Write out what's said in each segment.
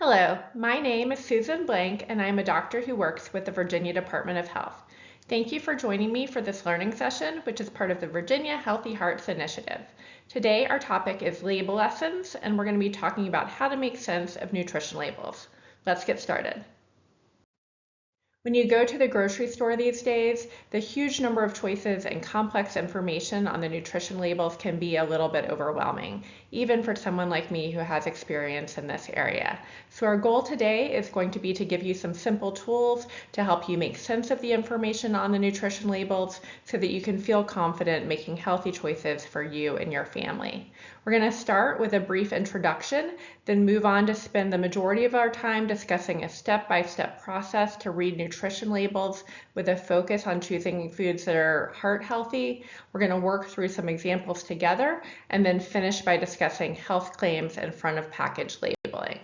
Hello, my name is Susan Blank, and I'm a doctor who works with the Virginia Department of Health. Thank you for joining me for this learning session, which is part of the Virginia Healthy Hearts Initiative. Today, our topic is label lessons, and we're going to be talking about how to make sense of nutrition labels. Let's get started. When you go to the grocery store these days, the huge number of choices and complex information on the nutrition labels can be a little bit overwhelming, even for someone like me who has experience in this area. So our goal today is going to be to give you some simple tools to help you make sense of the information on the nutrition labels so that you can feel confident making healthy choices for you and your family. We're going to start with a brief introduction, then move on to spend the majority of our time discussing a step-by-step process to read nutrition labels with a focus on choosing foods that are heart healthy. We're going to work through some examples together and then finish by discussing health claims and front of package labeling.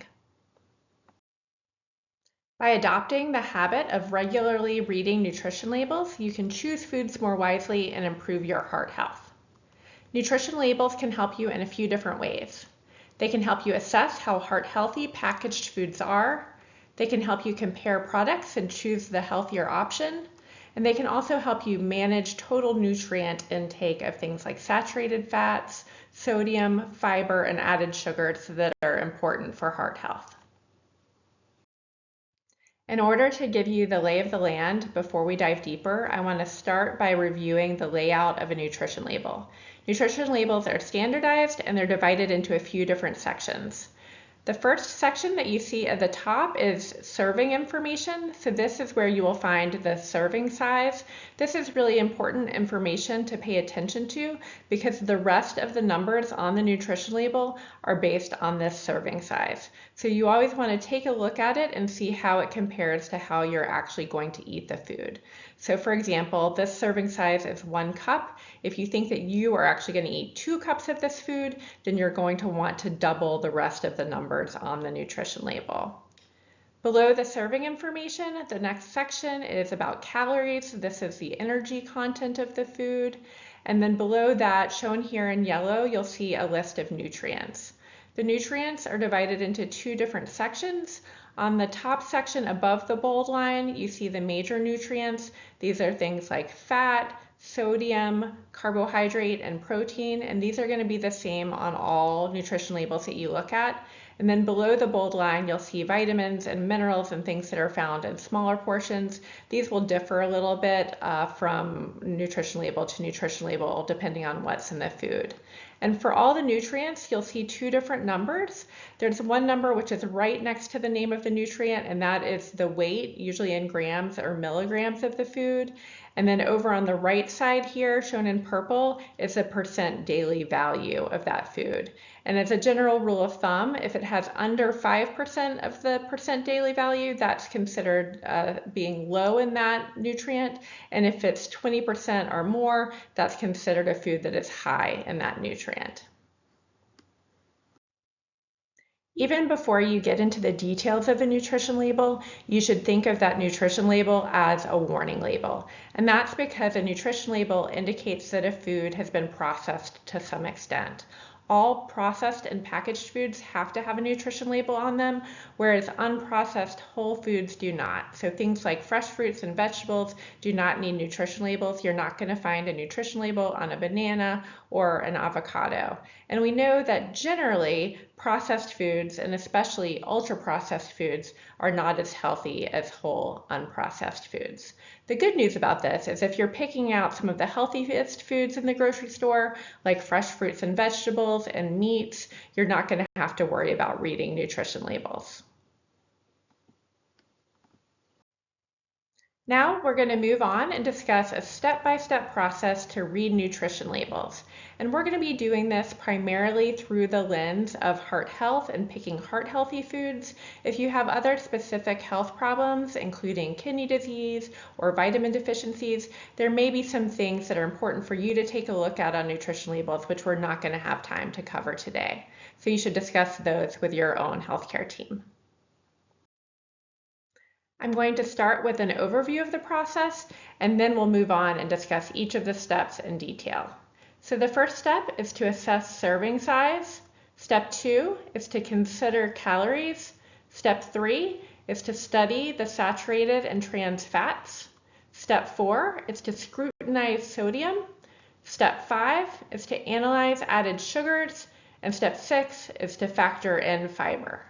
By adopting the habit of regularly reading nutrition labels, you can choose foods more wisely and improve your heart health. Nutrition labels can help you in a few different ways. They can help you assess how heart-healthy packaged foods are. They can help you compare products and choose the healthier option. And they can also help you manage total nutrient intake of things like saturated fats, sodium, fiber, and added sugars that are important for heart health. In order to give you the lay of the land before we dive deeper, I want to start by reviewing the layout of a nutrition label. Nutrition labels are standardized and they're divided into a few different sections. The first section that you see at the top is serving information. So this is where you will find the serving size. This is really important information to pay attention to because the rest of the numbers on the nutrition label are based on this serving size. So you always want to take a look at it and see how it compares to how you're actually going to eat the food. So for example, this serving size is 1 cup. If you think that you are actually going to eat 2 cups of this food, then you're going to want to double the rest of the numbers on the nutrition label. Below the serving information, the next section is about calories. This is the energy content of the food. And then below that, shown here in yellow, you'll see a list of nutrients. The nutrients are divided into 2 different sections. On the top section above the bold line, you see the major nutrients. These are things like fat, sodium, carbohydrate, and protein, and these are going to be the same on all nutrition labels that you look at. And then below the bold line, you'll see vitamins and minerals and things that are found in smaller portions. These will differ a little bit from nutrition label to nutrition label depending on what's in the food. And for all the nutrients, you'll see 2 different numbers. There's one number which is right next to the name of the nutrient, and that is the weight, usually in grams or milligrams of the food. And then over on the right side here, shown in purple, is the percent daily value of that food. And as a general rule of thumb, if it has under 5% of the percent daily value, that's considered being low in that nutrient. And if it's 20% or more, that's considered a food that is high in that nutrient. Even before you get into the details of a nutrition label, you should think of that nutrition label as a warning label. And that's because a nutrition label indicates that a food has been processed to some extent. All processed and packaged foods have to have a nutrition label on them, whereas unprocessed whole foods do not. So things like fresh fruits and vegetables do not need nutrition labels. You're not going to find a nutrition label on a banana or an avocado. And we know that generally processed foods, and especially ultra-processed foods, are not as healthy as whole, unprocessed foods. The good news about this is if you're picking out some of the healthiest foods in the grocery store, like fresh fruits and vegetables and meats, you're not going to have to worry about reading nutrition labels. Now we're going to move on and discuss a step-by-step process to read nutrition labels. And we're going to be doing this primarily through the lens of heart health and picking heart-healthy foods. If you have other specific health problems, including kidney disease or vitamin deficiencies, there may be some things that are important for you to take a look at on nutrition labels, which we're not going to have time to cover today. So you should discuss those with your own healthcare team. I'm going to start with an overview of the process, and then we'll move on and discuss each of the steps in detail. So the first step is to assess serving size. Step 2 is to consider calories. Step 3 is to study the saturated and trans fats. Step 4 is to scrutinize sodium. Step 5 is to analyze added sugars. And step 6 is to factor in fiber.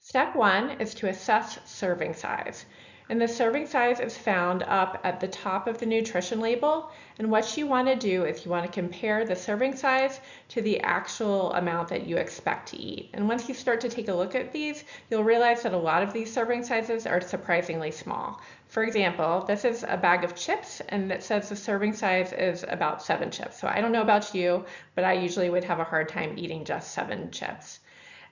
Step 1 is to assess serving size. And the serving size is found up at the top of the nutrition label. And what you want to do is you want to compare the serving size to the actual amount that you expect to eat. And once you start to take a look at these, you'll realize that a lot of these serving sizes are surprisingly small. For example, this is a bag of chips, and it says the serving size is about 7 chips. So I don't know about you, but I usually would have a hard time eating just 7 chips.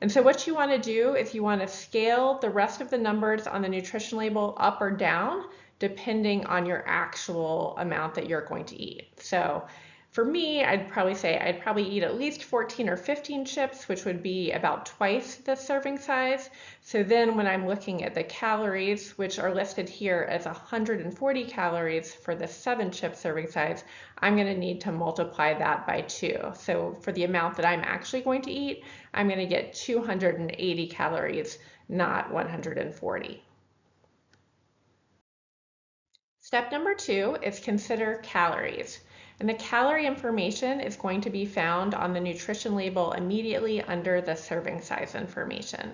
And so what you want to do is you want to scale the rest of the numbers on the nutrition label up or down depending on your actual amount that you're going to eat. So for me, I'd probably say I'd probably eat at least 14 or 15 chips, which would be about twice the serving size. So then when I'm looking at the calories, which are listed here as 140 calories for the 7 chip serving size, I'm going to need to multiply that by 2. So for the amount that I'm actually going to eat, I'm going to get 280 calories, not 140. Step number 2 is consider calories. And the calorie information is going to be found on the nutrition label immediately under the serving size information.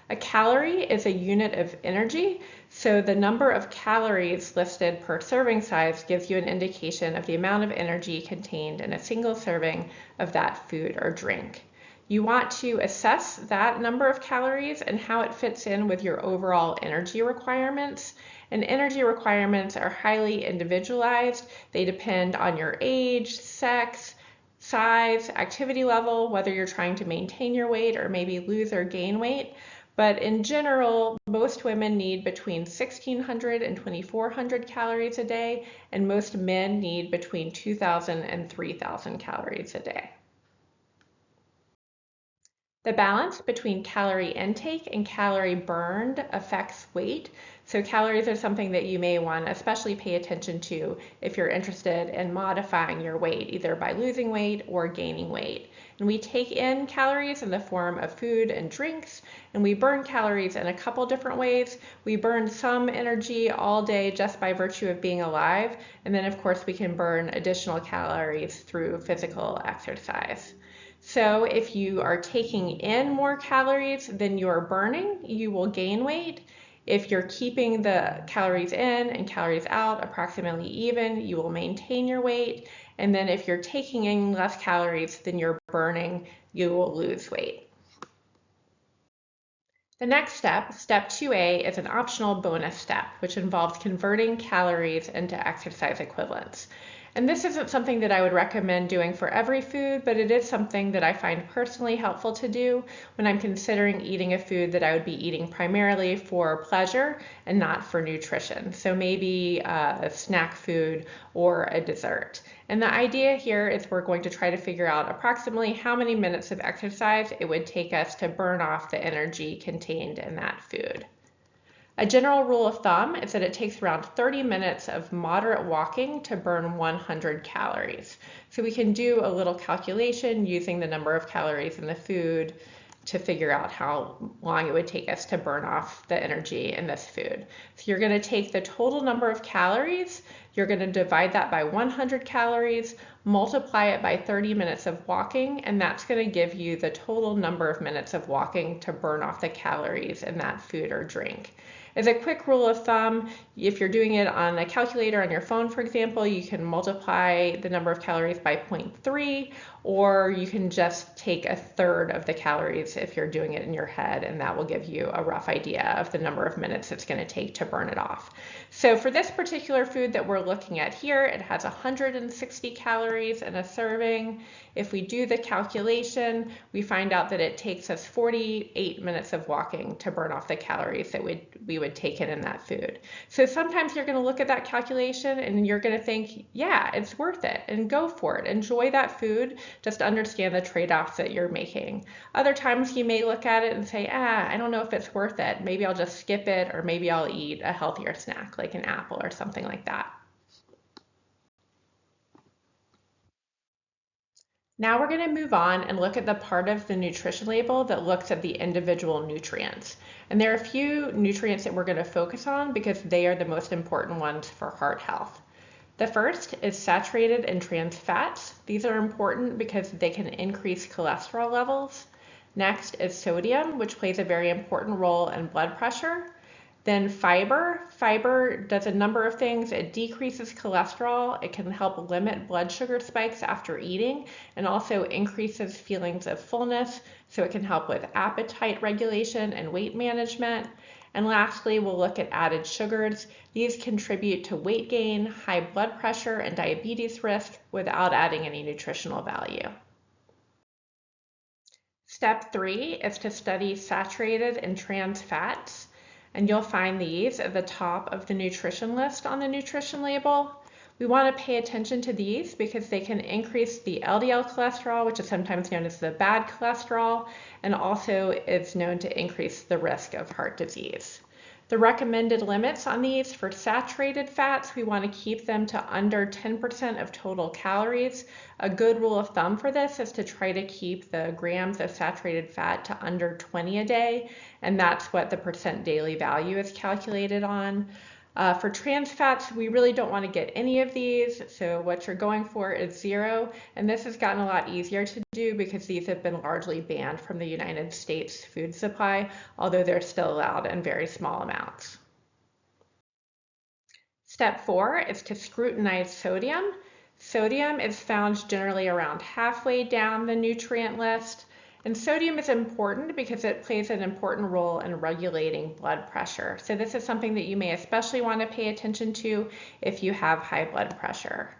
A calorie is a unit of energy, so the number of calories listed per serving size gives you an indication of the amount of energy contained in a single serving of that food or drink. You want to assess that number of calories and how it fits in with your overall energy requirements. And energy requirements are highly individualized. They depend on your age, sex, size, activity level, whether you're trying to maintain your weight or maybe lose or gain weight. But in general, most women need between 1,600 and 2,400 calories a day, and most men need between 2,000 and 3,000 calories a day. The balance between calorie intake and calorie burned affects weight. So calories are something that you may want to especially pay attention to if you're interested in modifying your weight, either by losing weight or gaining weight. And we take in calories in the form of food and drinks, and we burn calories in a couple different ways. We burn some energy all day just by virtue of being alive, and then of course we can burn additional calories through physical exercise. So if you are taking in more calories than you're burning, you will gain weight. If you're keeping the calories in and calories out approximately even, you will maintain your weight. And then if you're taking in less calories than you're burning, you will lose weight. The next step, step 2A, is an optional bonus step, which involves converting calories into exercise equivalents. And this isn't something that I would recommend doing for every food, but it is something that I find personally helpful to do when I'm considering eating a food that I would be eating primarily for pleasure and not for nutrition. So maybe a snack food or a dessert. And the idea here is we're going to try to figure out approximately how many minutes of exercise it would take us to burn off the energy contained in that food. A general rule of thumb is that it takes around 30 minutes of moderate walking to burn 100 calories. So we can do a little calculation using the number of calories in the food to figure out how long it would take us to burn off the energy in this food. So you're going to take the total number of calories, you're going to divide that by 100 calories, multiply it by 30 minutes of walking, and that's going to give you the total number of minutes of walking to burn off the calories in that food or drink. As a quick rule of thumb, if you're doing it on a calculator on your phone, for example, you can multiply the number of calories by 0.3, or you can just take a third of the calories if you're doing it in your head, and that will give you a rough idea of the number of minutes it's going to take to burn it off. So for this particular food that we're looking at here, it has 160 calories in a serving. If we do the calculation, we find out that it takes us 48 minutes of walking to burn off the calories that we would take in that food. So sometimes you're going to look at that calculation and you're going to think, yeah, it's worth it, and go for it. Enjoy that food. Just understand the trade-offs that you're making. Other times you may look at it and say, I don't know if it's worth it. Maybe I'll just skip it, or maybe I'll eat a healthier snack like an apple or something like that. Now we're going to move on and look at the part of the nutrition label that looks at the individual nutrients. And there are a few nutrients that we're going to focus on because they are the most important ones for heart health. The first is saturated and trans fats. These are important because they can increase cholesterol levels. Next is sodium, which plays a very important role in blood pressure. Then fiber. Fiber does a number of things. It decreases cholesterol, it can help limit blood sugar spikes after eating, and also increases feelings of fullness, so it can help with appetite regulation and weight management. And lastly, we'll look at added sugars. These contribute to weight gain, high blood pressure, and diabetes risk without adding any nutritional value. Step 3 is to study saturated and trans fats. And you'll find these at the top of the nutrition list on the nutrition label. We want to pay attention to these because they can increase the LDL cholesterol, which is sometimes known as the bad cholesterol, and also is known to increase the risk of heart disease. The recommended limits on these for saturated fats, we want to keep them to under 10% of total calories. A good rule of thumb for this is to try to keep the grams of saturated fat to under 20 a day, and that's what the percent daily value is calculated on. For trans fats, we really don't want to get any of these, so what you're going for is 0, and this has gotten a lot easier to do because these have been largely banned from the United States food supply, although they're still allowed in very small amounts. Step 4 is to scrutinize sodium. Sodium is found generally around halfway down the nutrient list. And sodium is important because it plays an important role in regulating blood pressure. So this is something that you may especially want to pay attention to if you have high blood pressure.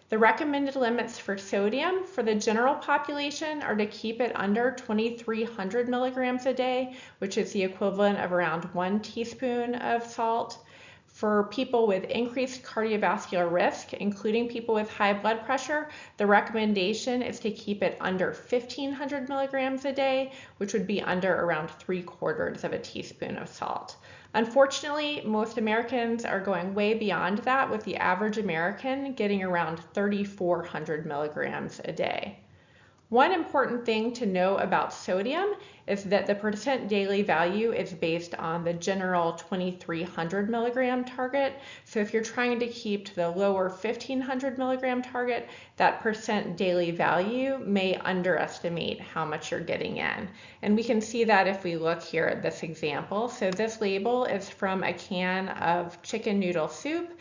The recommended limits for sodium for the general population are to keep it under 2,300 milligrams a day, which is the equivalent of around 1 teaspoon of salt. For people with increased cardiovascular risk, including people with high blood pressure, the recommendation is to keep it under 1,500 milligrams a day, which would be under around 3/4 of a teaspoon of salt. Unfortunately, most Americans are going way beyond that, with the average American getting around 3,400 milligrams a day. One important thing to know about sodium is that the percent daily value is based on the general 2,300 milligram target. So if you're trying to keep to the lower 1,500 milligram target, that percent daily value may underestimate how much you're getting in. And we can see that if we look here at this example. So this label is from a can of chicken noodle soup,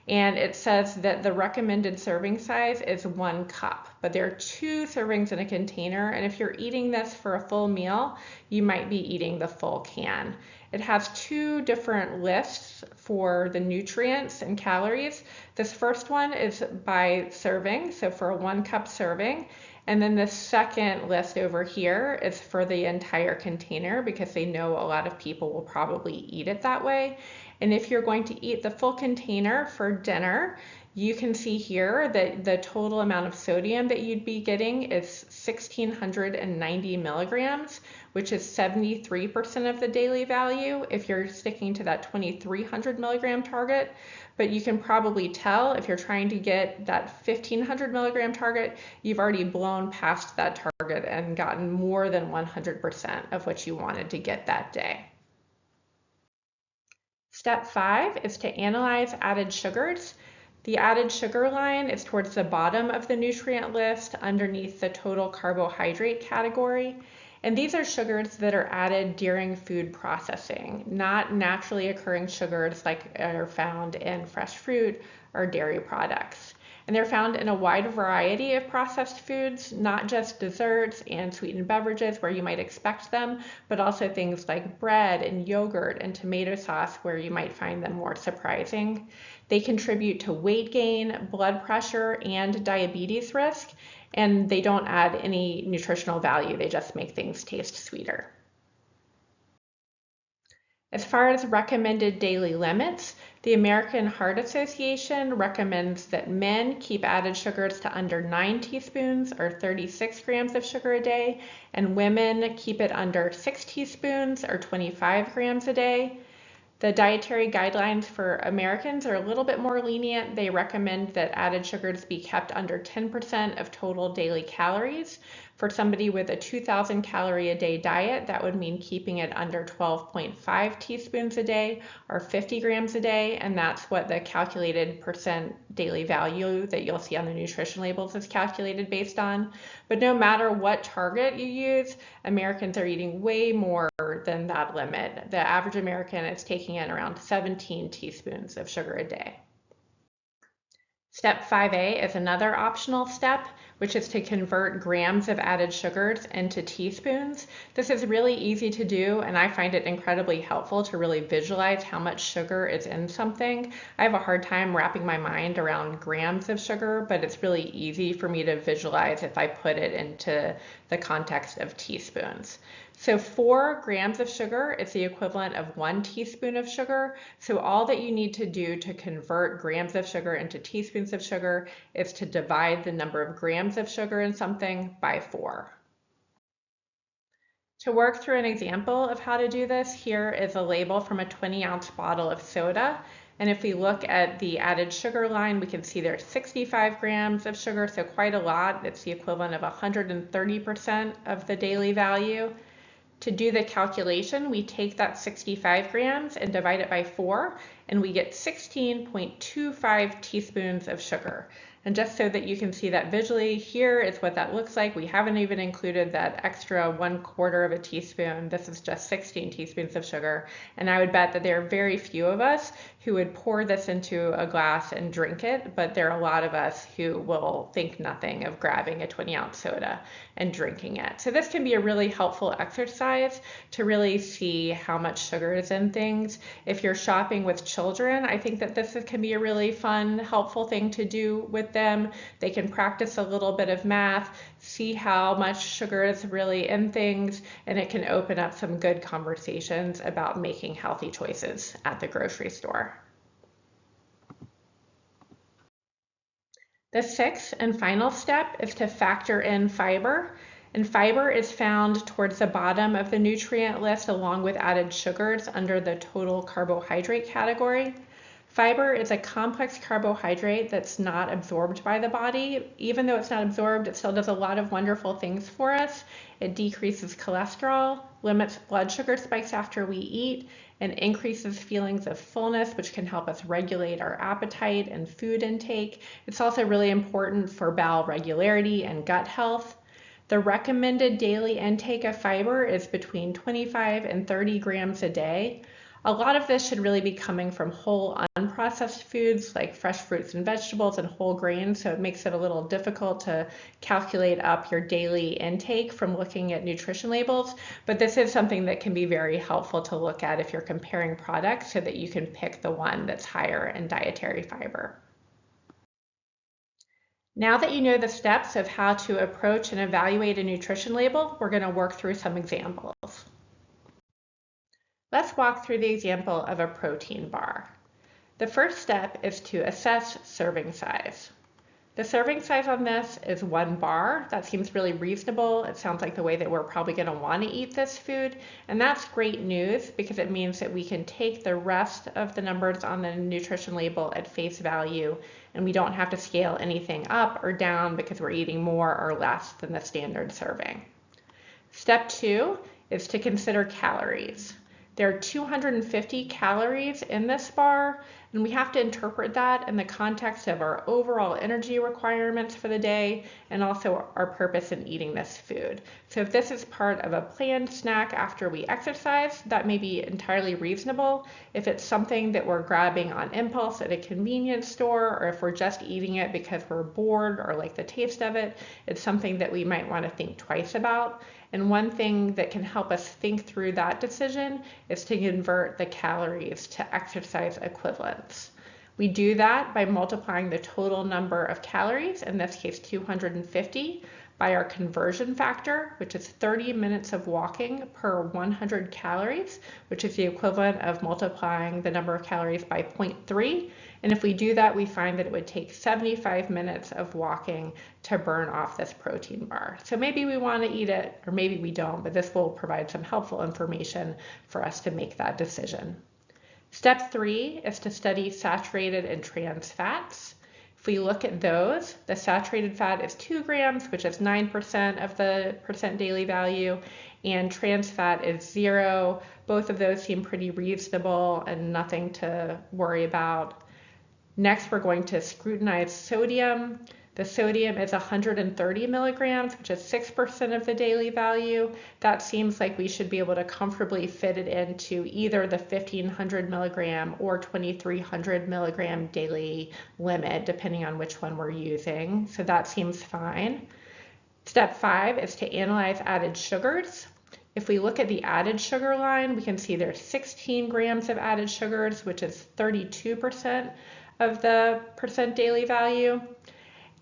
and it says that the recommended serving size is 1 cup, but there are 2 servings in a container, and if you're eating this for a full meal, you might be eating the full can. It has 2 different lists for the nutrients and calories. This first one is by serving, so for a 1 cup serving, and then the second list over here is for the entire container because they know a lot of people will probably eat it that way. And if you're going to eat the full container for dinner, you can see here that the total amount of sodium that you'd be getting is 1,690 milligrams, which is 73% of the daily value if you're sticking to that 2,300 milligram target. But you can probably tell if you're trying to get that 1,500 milligram target, you've already blown past that target and gotten more than 100% of what you wanted to get that day. Step 5 is to analyze added sugars. The added sugar line is towards the bottom of the nutrient list underneath the total carbohydrate category. And these are sugars that are added during food processing, not naturally occurring sugars like are found in fresh fruit or dairy products. And they're found in a wide variety of processed foods, not just desserts and sweetened beverages where you might expect them, but also things like bread and yogurt and tomato sauce where you might find them more surprising. They contribute to weight gain, blood pressure, and diabetes risk, and they don't add any nutritional value, they just make things taste sweeter. As far as recommended daily limits, the American Heart Association recommends that men keep added sugars to under 9 teaspoons or 36 grams of sugar a day, and women keep it under 6 teaspoons or 25 grams a day. The dietary guidelines for Americans are a little bit more lenient. They recommend that added sugars be kept under 10% of total daily calories. For somebody with a 2,000 calorie a day diet, that would mean keeping it under 12.5 teaspoons a day or 50 grams a day, and that's what the calculated percent daily value that you'll see on the nutrition labels is calculated based on. But no matter what target you use, Americans are eating way more than that limit. The average American is taking in around 17 teaspoons of sugar a day. Step 5A is another optional step, which is to convert grams of added sugars into teaspoons. This is really easy to do, and I find it incredibly helpful to really visualize how much sugar is in something. I have a hard time wrapping my mind around grams of sugar, but it's really easy for me to visualize if I put it into the context of teaspoons. So 4 grams of sugar is the equivalent of 1 teaspoon of sugar. So all that you need to do to convert grams of sugar into teaspoons of sugar is to divide the number of grams of sugar in something by 4. To work through an example of how to do this, here is a label from a 20-ounce bottle of soda. And if we look at the added sugar line, we can see there's 65 grams of sugar, so quite a lot. It's the equivalent of 130% of the daily value. To do the calculation, we take that 65 grams and divide it by 4, and we get 16.25 teaspoons of sugar. And just so that you can see that visually, here is what that looks like. We haven't even included that extra 1/4 of a teaspoon. This is just 16 teaspoons of sugar. And I would bet that there are very few of us who would pour this into a glass and drink it, but there are a lot of us who will think nothing of grabbing a 20-ounce soda and drinking it. So this can be a really helpful exercise to really see how much sugar is in things. If you're shopping with children, I think that this can be a really fun, helpful thing to do with them. They can practice a little bit of math, see how much sugar is really in things, and it can open up some good conversations about making healthy choices at the grocery store. The 6th and final step is to factor in fiber. And fiber is found towards the bottom of the nutrient list along with added sugars under the total carbohydrate category. Fiber is a complex carbohydrate that's not absorbed by the body. Even though it's not absorbed, it still does a lot of wonderful things for us. It decreases cholesterol, limits blood sugar spikes after we eat, and increases feelings of fullness, which can help us regulate our appetite and food intake. It's also really important for bowel regularity and gut health. The recommended daily intake of fiber is between 25 and 30 grams a day. A lot of this should really be coming from whole unprocessed foods like fresh fruits and vegetables and whole grains, so it makes it a little difficult to calculate up your daily intake from looking at nutrition labels, but this is something that can be very helpful to look at if you're comparing products so that you can pick the one that's higher in dietary fiber. Now that you know the steps of how to approach and evaluate a nutrition label, we're going to work through some examples. Let's walk through the example of a protein bar. The first step is to assess serving size. The serving size on this is 1 bar. That seems really reasonable. It sounds like the way that we're probably going to want to eat this food. And that's great news because it means that we can take the rest of the numbers on the nutrition label at face value, and we don't have to scale anything up or down because we're eating more or less than the standard serving. Step 2 is to consider calories. There are 250 calories in this bar, and we have to interpret that in the context of our overall energy requirements for the day and also our purpose in eating this food. So if this is part of a planned snack after we exercise, that may be entirely reasonable. If it's something that we're grabbing on impulse at a convenience store, or if we're just eating it because we're bored or like the taste of it, it's something that we might want to think twice about. And one thing that can help us think through that decision is to convert the calories to exercise equivalents. We do that by multiplying the total number of calories, in this case 250, by our conversion factor, which is 30 minutes of walking per 100 calories, which is the equivalent of multiplying the number of calories by 0.3. And if we do that, we find that it would take 75 minutes of walking to burn off this protein bar. So maybe we want to eat it, or maybe we don't, but this will provide some helpful information for us to make that decision. Step 3 is to study saturated and trans fats. If we look at those, the saturated fat is 2 grams, which is 9% of the percent daily value, and trans fat is 0. Both of those seem pretty reasonable and nothing to worry about. Next, we're going to scrutinize sodium. The sodium is 130 milligrams, which is 6% of the daily value. That seems like we should be able to comfortably fit it into either the 1500 milligram or 2300 milligram daily limit, depending on which one we're using. So that seems fine. Step 5 is to analyze added sugars. If we look at the added sugar line, we can see there's 16 grams of added sugars, which is 32% of the percent daily value.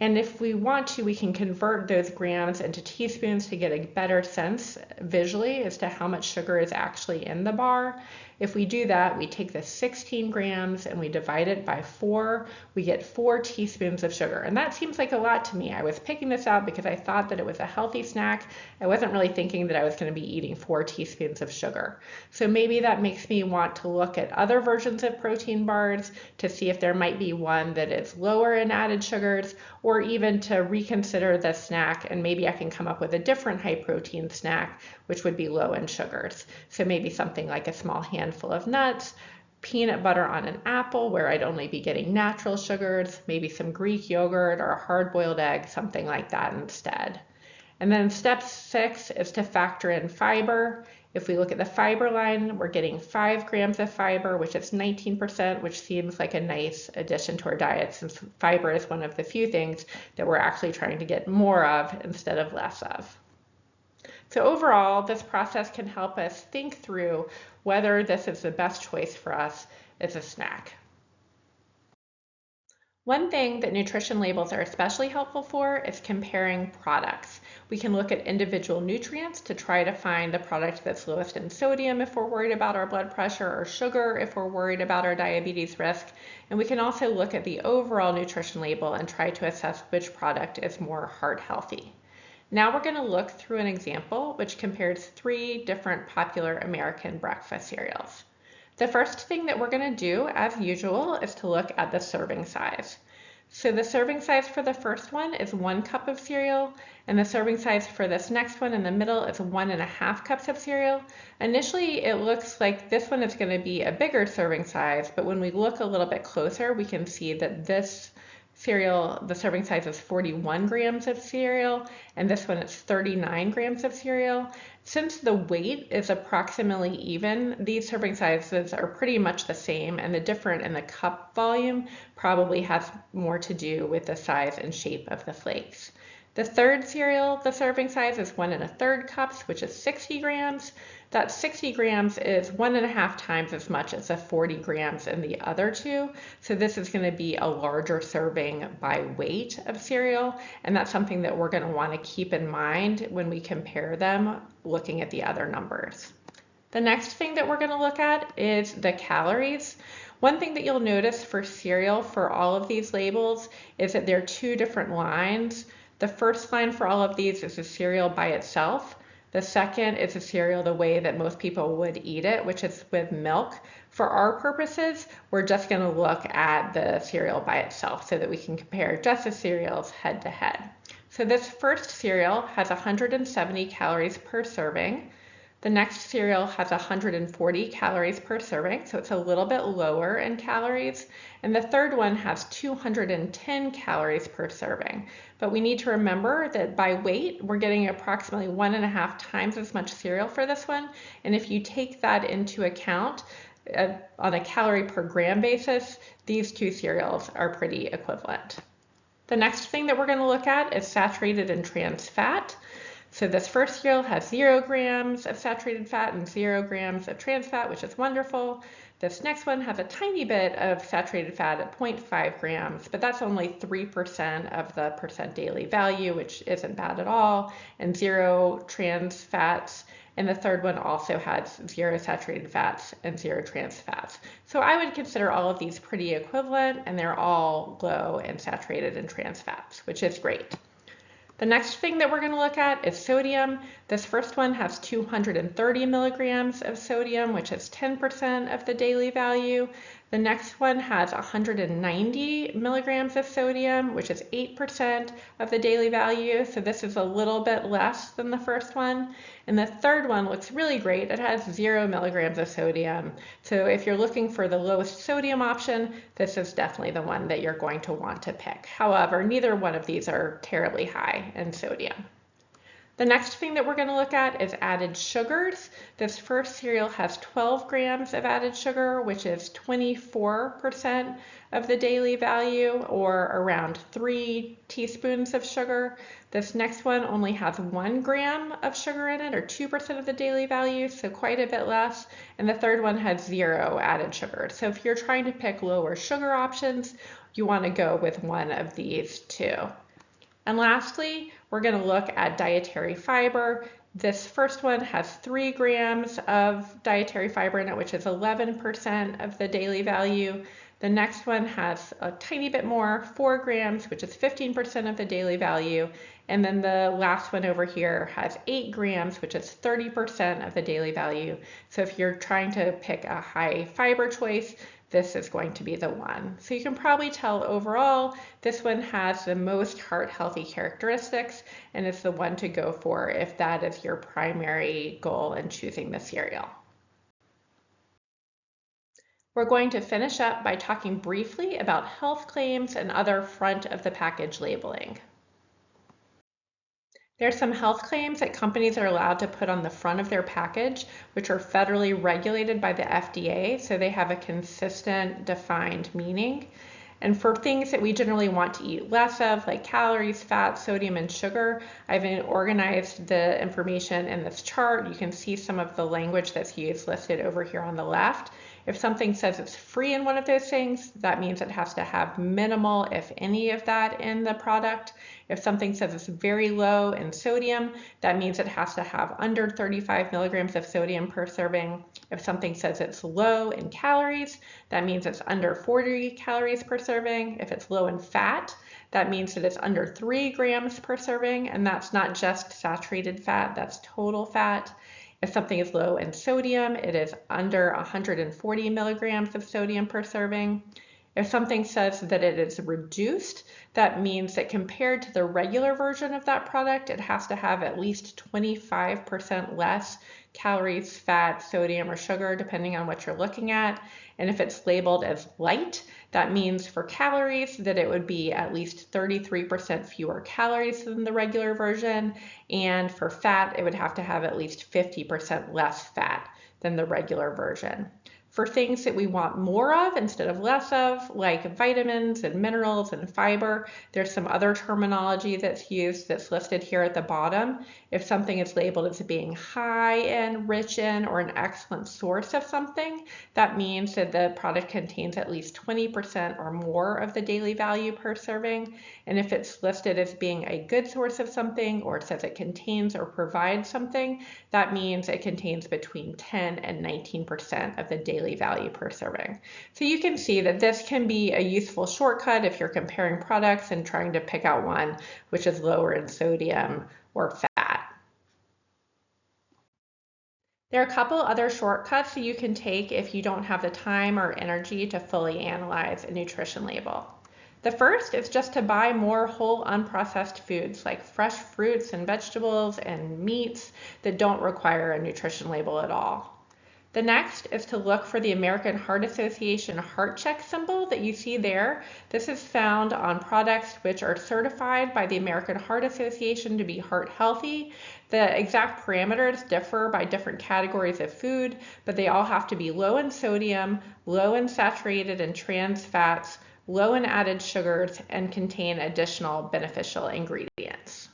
And if we want to, we can convert those grams into teaspoons to get a better sense visually as to how much sugar is actually in the bar. If we do that, we take the 16 grams and we divide it by 4, we get 4 teaspoons of sugar. And that seems like a lot to me. I was picking this out because I thought that it was a healthy snack. I wasn't really thinking that I was going to be eating 4 teaspoons of sugar. So maybe that makes me want to look at other versions of protein bars to see if there might be one that is lower in added sugars, or even to reconsider the snack, and maybe I can come up with a different high protein snack which would be low in sugars. So maybe something like a small handful of nuts, peanut butter on an apple where I'd only be getting natural sugars, maybe some Greek yogurt or a hard-boiled egg, something like that instead. And then step 6 is to factor in fiber. If we look at the fiber line, we're getting 5 grams of fiber, which is 19%, which seems like a nice addition to our diet since fiber is one of the few things that we're actually trying to get more of instead of less of. So overall, this process can help us think through whether this is the best choice for us as a snack. One thing that nutrition labels are especially helpful for is comparing products. We can look at individual nutrients to try to find the product that's lowest in sodium if we're worried about our blood pressure, or sugar if we're worried about our diabetes risk. And we can also look at the overall nutrition label and try to assess which product is more heart healthy. Now we're going to look through an example which compares 3 different popular American breakfast cereals. The first thing that we're going to do, as usual, is to look at the serving size. So the serving size for the first one is 1 cup of cereal, and the serving size for this next one in the middle is 1.5 cups of cereal. Initially, it looks like this one is going to be a bigger serving size, but when we look a little bit closer, we can see that this cereal, the serving size is 41 grams of cereal, and this one is 39 grams of cereal. Since the weight is approximately even, these serving sizes are pretty much the same, and the difference in the cup volume probably has more to do with the size and shape of the flakes. The third cereal, the serving size is 1 1/3 cups, which is 60 grams. That 60 grams is 1.5 times as much as the 40 grams in the other two. So this is going to be a larger serving by weight of cereal, and that's something that we're going to want to keep in mind when we compare them looking at the other numbers. The next thing that we're going to look at is the calories. One thing that you'll notice for cereal for all of these labels is that there are 2 different lines. The first line for all of these is the cereal by itself. The second is a cereal the way that most people would eat it, which is with milk. For our purposes, we're just going to look at the cereal by itself so that we can compare just the cereals head to head. So this first cereal has 170 calories per serving. The next cereal has 140 calories per serving, so it's a little bit lower in calories. And the third one has 210 calories per serving. But we need to remember that by weight, we're getting approximately 1.5 times as much cereal for this one. And if you take that into account, on a calorie per gram basis, these 2 cereals are pretty equivalent. The next thing that we're going to look at is saturated and trans fat. So this first cereal has 0 grams of saturated fat and 0 grams of trans fat, which is wonderful. This next one has a tiny bit of saturated fat at 0.5 grams, but that's only 3% of the percent daily value, which isn't bad at all, and 0 trans fats. And the third one also has 0 saturated fats and 0 trans fats. So I would consider all of these pretty equivalent, and they're all low in saturated and trans fats, which is great. The next thing that we're going to look at is sodium. This first one has 230 milligrams of sodium, which is 10% of the daily value. The next one has 190 milligrams of sodium, which is 8% of the daily value. So this is a little bit less than the first one. And the third one looks really great. It has 0 milligrams of sodium. So if you're looking for the lowest sodium option, this is definitely the one that you're going to want to pick. However, neither one of these are terribly high in sodium. The next thing that we're going to look at is added sugars. This first cereal has 12 grams of added sugar, which is 24% of the daily value, or around 3 teaspoons of sugar. This next one only has 1 gram of sugar in it, or 2% of the daily value, so quite a bit less. And the third one has 0 added sugar. So if you're trying to pick lower sugar options, you want to go with one of these two. And lastly, we're going to look at dietary fiber. This first one has 3 grams of dietary fiber in it, which is 11% of the daily value. The next one has a tiny bit more, 4 grams, which is 15% of the daily value. And then the last one over here has 8 grams, which is 30% of the daily value. So if you're trying to pick a high fiber choice, this is going to be the one. So you can probably tell overall, this one has the most heart healthy characteristics, and it's the one to go for if that is your primary goal in choosing the cereal. We're going to finish up by talking briefly about health claims and other front of the package labeling. There's some health claims that companies are allowed to put on the front of their package, which are federally regulated by the FDA, so they have a consistent, defined meaning. And for things that we generally want to eat less of, like calories, fat, sodium, and sugar, I've organized the information in this chart. You can see some of the language that's used listed over here on the left. If something says it's free in one of those things, that means it has to have minimal, if any, of that in the product. If something says it's very low in sodium, that means it has to have under 35 milligrams of sodium per serving. If something says it's low in calories, that means it's under 40 calories per serving. If it's low in fat, that means that it's under 3 grams per serving, and that's not just saturated fat, that's total fat. If something is low in sodium, it is under 140 milligrams of sodium per serving. If something says that it is reduced, that means that compared to the regular version of that product, it has to have at least 25% less calories, fat, sodium, or sugar, depending on what you're looking at. And if it's labeled as light, that means for calories that it would be at least 33% fewer calories than the regular version. And for fat, it would have to have at least 50% less fat than the regular version. For things that we want more of instead of less of, like vitamins and minerals and fiber, there's some other terminology that's used that's listed here at the bottom. If something is labeled as being high in, rich in, or an excellent source of something, that means that the product contains at least 20% or more of the daily value per serving. And if it's listed as being a good source of something, or it says it contains or provides something, that means it contains between 10 and 19% of the daily value per serving. So you can see that this can be a useful shortcut if you're comparing products and trying to pick out one which is lower in sodium or fat. There are a couple other shortcuts that you can take if you don't have the time or energy to fully analyze a nutrition label. The first is just to buy more whole unprocessed foods like fresh fruits and vegetables and meats that don't require a nutrition label at all. The next is to look for the American Heart Association heart check symbol that you see there. This is found on products which are certified by the American Heart Association to be heart healthy. The exact parameters differ by different categories of food, but they all have to be low in sodium, low in saturated and trans fats, low in added sugars, and contain additional beneficial ingredients.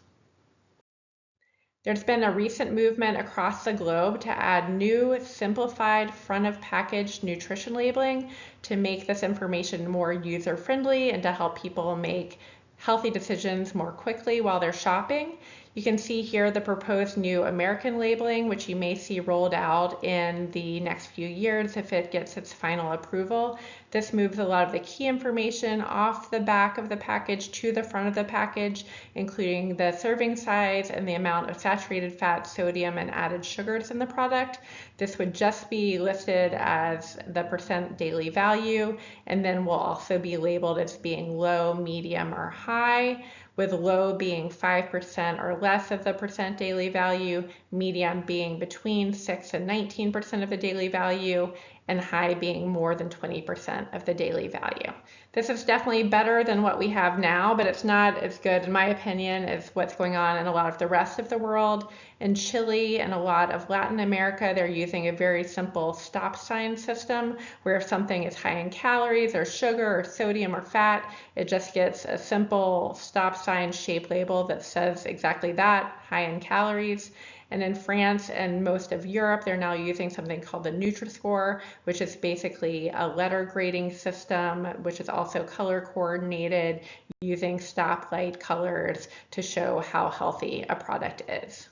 There's been a recent movement across the globe to add new, simplified front of package nutrition labeling to make this information more user-friendly and to help people make healthy decisions more quickly while they're shopping. You can see here the proposed new American labeling, which you may see rolled out in the next few years if it gets its final approval. This moves a lot of the key information off the back of the package to the front of the package, including the serving size and the amount of saturated fat, sodium, and added sugars in the product. This would just be listed as the percent daily value, and then will also be labeled as being low, medium, or high, with low being 5% or less of the percent daily value, medium being between 6 and 19% of the daily value, and high being more than 20% of the daily value. This is definitely better than what we have now, but it's not as good, in my opinion, as what's going on in a lot of the rest of the world. In Chile and a lot of Latin America, they're using a very simple stop sign system, where if something is high in calories or sugar or sodium or fat, it just gets a simple stop sign shaped label that says exactly that, high in calories. And in France and most of Europe, they're now using something called the Nutri-Score, which is basically a letter grading system, which is also color coordinated using stoplight colors to show how healthy a product is.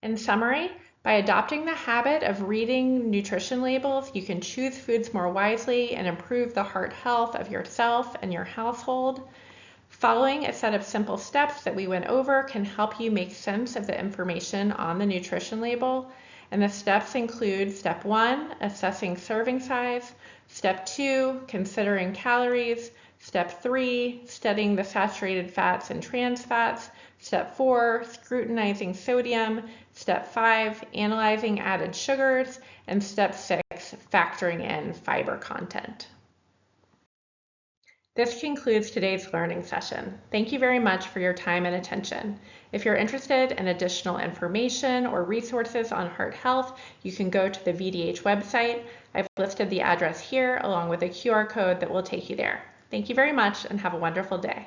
In summary, by adopting the habit of reading nutrition labels, you can choose foods more wisely and improve the heart health of yourself and your household. Following a set of simple steps that we went over can help you make sense of the information on the nutrition label. And the steps include step 1, assessing serving size, step 2, considering calories, step 3, studying the saturated fats and trans fats, step 4, scrutinizing sodium, step 5, analyzing added sugars, and step 6, factoring in fiber content. This concludes today's learning session. Thank you very much for your time and attention. If you're interested in additional information or resources on heart health, you can go to the VDH website. I've listed the address here along with a QR code that will take you there. Thank you very much and have a wonderful day.